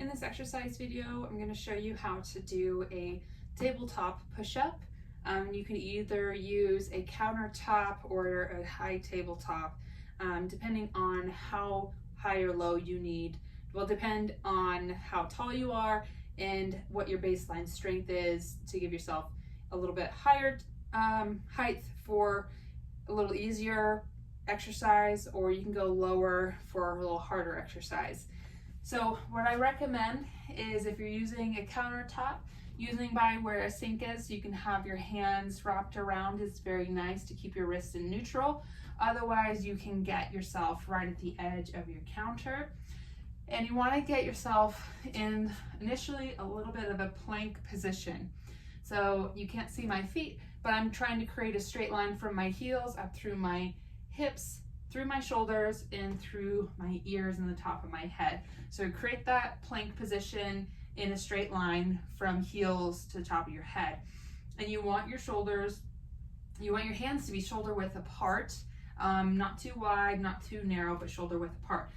In this exercise video, I'm going to show you how to do a tabletop push-up. You can either use a countertop or a high tabletop, depending on how high or low you need. It will depend on how tall you are and what your baseline strength is to give yourself a little bit higher height for a little easier exercise, or you can go lower for a little harder exercise. So what I recommend is, if you're using a countertop, using by where a sink is, you can have your hands wrapped around. It's very nice to keep your wrists in neutral. Otherwise, you can get yourself right at the edge of your counter. And you want to get yourself in initially a little bit of a plank position. So you can't see my feet, but I'm trying to create a straight line from my heels up through my hips, through my shoulders, and through my ears and the top of my head. So create that plank position in a straight line from heels to the top of your head. And you want your shoulders, you want your hands to be shoulder width apart, not too wide, not too narrow, but shoulder width apart.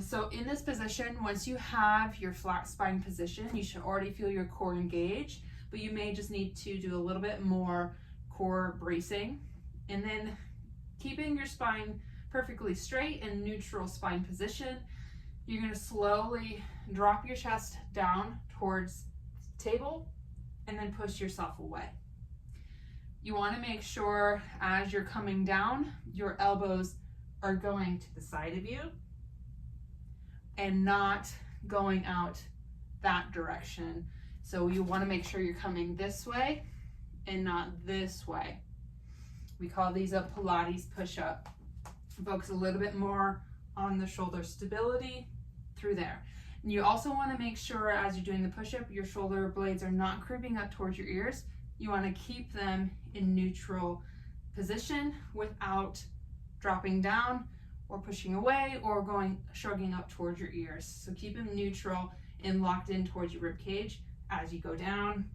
So in this position, once you have your flat spine position, you should already feel your core engage, but you may just need to do a little bit more core bracing. And then keeping your spine perfectly straight and neutral spine position, you're going to slowly drop your chest down towards the table and then push yourself away. You want to make sure as you're coming down, your elbows are going to the side of you and not going out that direction. So you want to make sure you're coming this way and not this way. We call these a Pilates push-up. Focus a little bit more on the shoulder stability through there. And you also want to make sure as you're doing the push-up, your shoulder blades are not creeping up towards your ears. You want to keep them in neutral position without dropping down or pushing away or shrugging up towards your ears. So keep them neutral and locked in towards your rib cage as you go down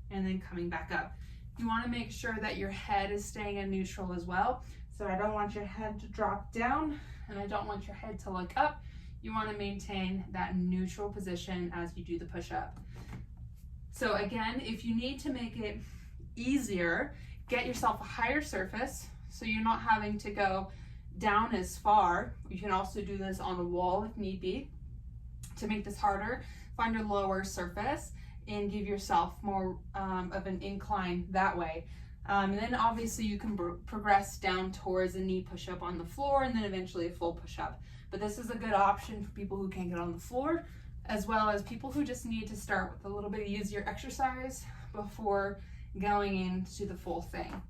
and then coming back up. You want to make sure that your head is staying in neutral as well. So I don't want your head to drop down and I don't want your head to look up. You want to maintain that neutral position as you do the push-up. So again, if you need to make it easier, get yourself a higher surface so you're not having to go down as far. You can also do this on a wall if need be. To make this harder, find a lower surface and give yourself more of an incline that way. And then obviously you can progress down towards a knee push-up on the floor and then eventually a full push-up. But this is a good option for people who can't get on the floor, as well as people who just need to start with a little bit easier exercise before going into the full thing.